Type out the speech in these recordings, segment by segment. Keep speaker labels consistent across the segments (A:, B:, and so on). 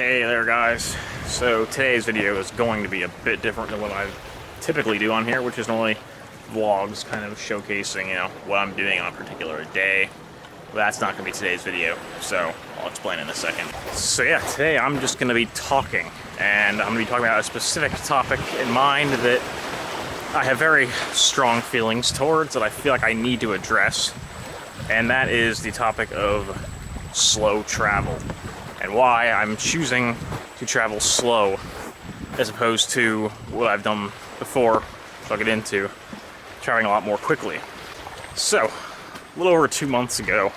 A: Hey there guys, so today's video is going to be a bit different than what I typically do on here, which is normally vlogs kind of showcasing, what I'm doing on a particular day. But that's not going to be today's video, so I'll explain in a second. So yeah, today I'm just going to be talking, and I'm going to be talking about a specific topic in mind that I have very strong feelings towards, that I feel like I need to address, and that is the topic of slow travel. And why I'm choosing to travel slow as opposed to what I've done before, which I'll get into, traveling a lot more quickly. So, a little over 2 months ago,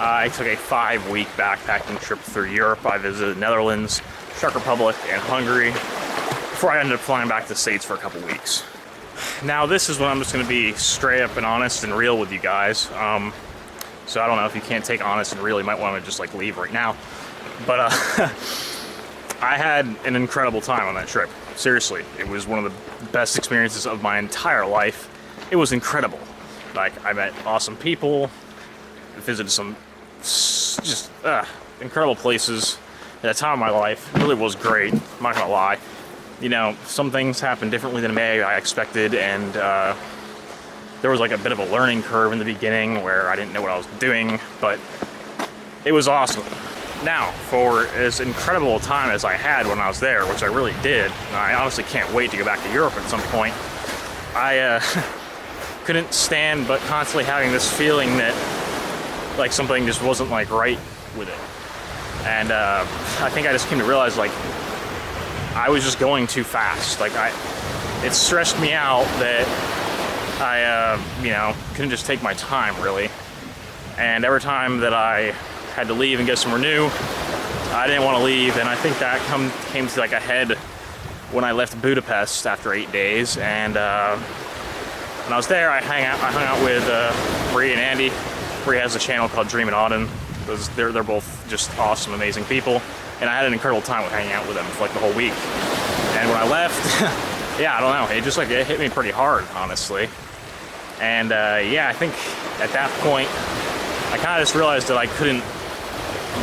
A: I took a 5-week backpacking trip through Europe. I visited Netherlands, Czech Republic, and Hungary before I ended up flying back to the States for a couple weeks. Now this is when I'm just going to be straight up and honest and real with you guys. So I don't know, if you can't take honest and real, you might want to just leave right now. But I had an incredible time on that trip. Seriously, it was one of the best experiences of my entire life. It was incredible. I met awesome people, visited some just incredible places at a time of my life. It really was great, I'm not gonna lie. Some things happened differently than I expected, and there was a bit of a learning curve in the beginning where I didn't know what I was doing, but it was awesome. Now, for as incredible a time as I had when I was there, which I really did, and I honestly can't wait to go back to Europe at some point, I couldn't stand but constantly having this feeling that something just wasn't right with it. And I think I just came to realize I was just going too fast. It stressed me out that I couldn't just take my time, really. And every time that I had to leave and go somewhere new, I didn't want to leave, and I think that came to a head when I left Budapest after 8 days. And when I was there, I hung out with Bree and Andy. Bree has a channel called Dream and Auden. They're both just awesome, amazing people, and I had an incredible time with hanging out with them for the whole week. And when I left, yeah, I don't know, it just it hit me pretty hard, honestly. And yeah, I think at that point, I kind of just realized that I couldn't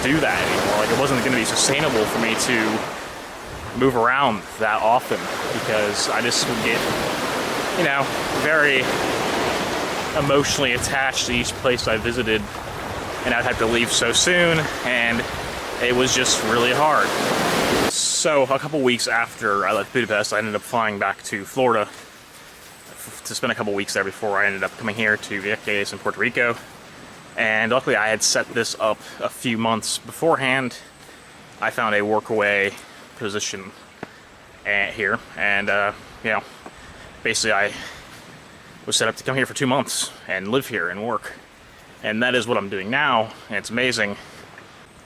A: do that anymore. It wasn't going to be sustainable for me to move around that often, because I just would get, very emotionally attached to each place I visited, and I'd have to leave so soon, and it was just really hard. So a couple weeks after I left Budapest, I ended up flying back to Florida to spend a couple weeks there before I ended up coming here to Vieques in Puerto Rico. And luckily I had set this up a few months beforehand. I found a workaway position here, and basically I was set up to come here for 2 months and live here and work. And that is what I'm doing now, and it's amazing.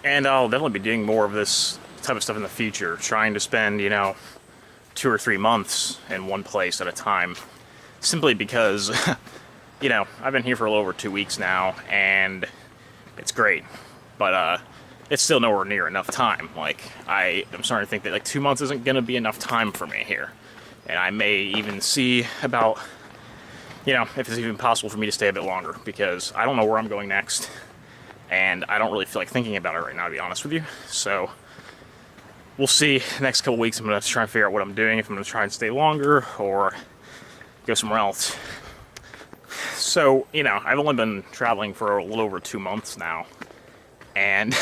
A: And I'll definitely be doing more of this type of stuff in the future, trying to spend, 2 or 3 months in one place at a time, simply because I've been here for a little over 2 weeks now, and it's great, but it's still nowhere near enough time. I'm starting to think that 2 months isn't gonna be enough time for me here, and I may even see about, if it's even possible for me to stay a bit longer, because I don't know where I'm going next, and I don't really feel like thinking about it right now, to be honest with you. So we'll see. The next couple weeks I'm gonna try and figure out what I'm doing, if I'm gonna try and stay longer or go somewhere else. So, I've only been traveling for a little over 2 months now, and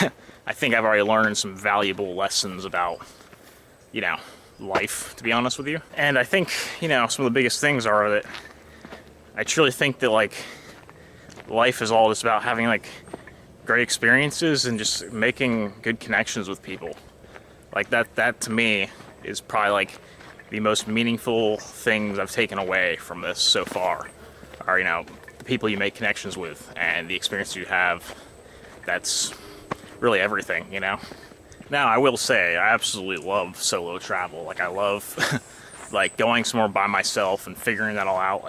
A: I think I've already learned some valuable lessons about, life, to be honest with you. And I think, some of the biggest things are that I truly think that, life is all just about having, great experiences and just making good connections with people. That to me is probably, the most meaningful things I've taken away from this so far. Are, the people you make connections with and the experience you have. That's really everything, Now, I will say, I absolutely love solo travel. I love, going somewhere by myself and figuring that all out.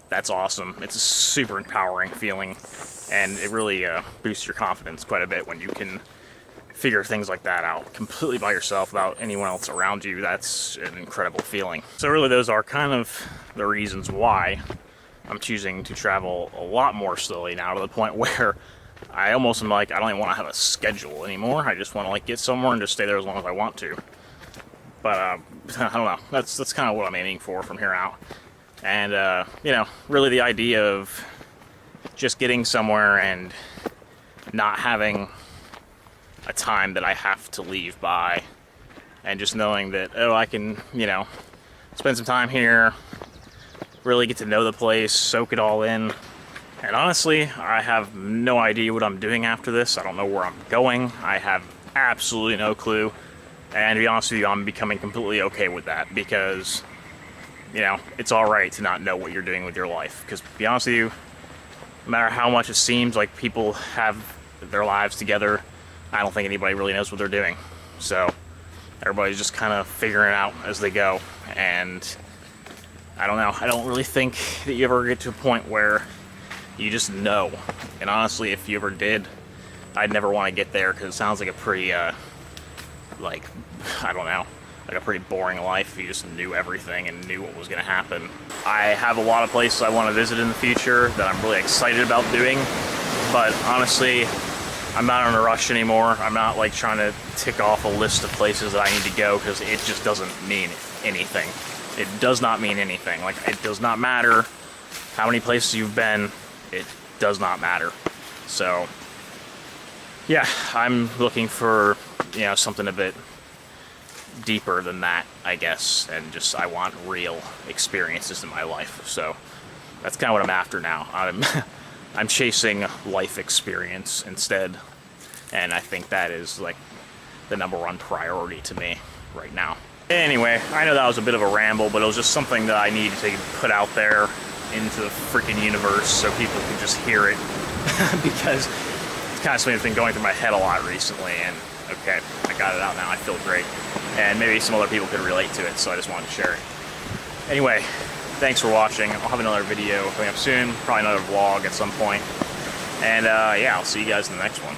A: That's awesome. It's a super empowering feeling, and it really boosts your confidence quite a bit when you can figure things like that out completely by yourself without anyone else around you. That's an incredible feeling. So really, those are kind of the reasons why I'm choosing to travel a lot more slowly now, to the point where I almost am like, I don't even want to have a schedule anymore. I just want to like get somewhere and just stay there as long as I want to. But I don't know. That's kind of what I'm aiming for from here out. And you know, really the idea of just getting somewhere and not having a time that I have to leave by, and just knowing that, oh, I can, you know, spend some time here, really get to know the place, soak it all in. And honestly, I have no idea what I'm doing after this. I don't know where I'm going. I have absolutely no clue. And to be honest with you, I'm becoming completely okay with that, because, you know, it's alright to not know what you're doing with your life. Because to be honest with you, no matter how much it seems like people have their lives together, I don't think anybody really knows what they're doing. So everybody's just kind of figuring it out as they go. And I don't know, I don't really think that you ever get to a point where you just know. And honestly, if you ever did, I'd never want to get there, because it sounds like a pretty, like, I don't know, like a pretty boring life if you just knew everything and knew what was going to happen. I have a lot of places I want to visit in the future that I'm really excited about doing, but honestly, I'm not in a rush anymore. I'm not like trying to tick off a list of places that I need to go, because it just doesn't mean anything. It does not mean anything. Like, it does not matter how many places you've been. It does not matter. So, yeah, I'm looking for, you know, something a bit deeper than that, I guess, and just, I want real experiences in my life. So that's kind of what I'm after now. I'm chasing life experience instead, and I think that is like the #1 priority to me right now. Anyway, I know that was a bit of a ramble, but it was just something that I needed to put out there into the freaking universe so people can just hear it, because it's kind of something that's been going through my head a lot recently, and okay, I got it out now, I feel great. And maybe some other people could relate to it, so I just wanted to share it. Anyway, thanks for watching. I'll have another video coming up soon, probably another vlog at some point. And yeah, I'll see you guys in the next one.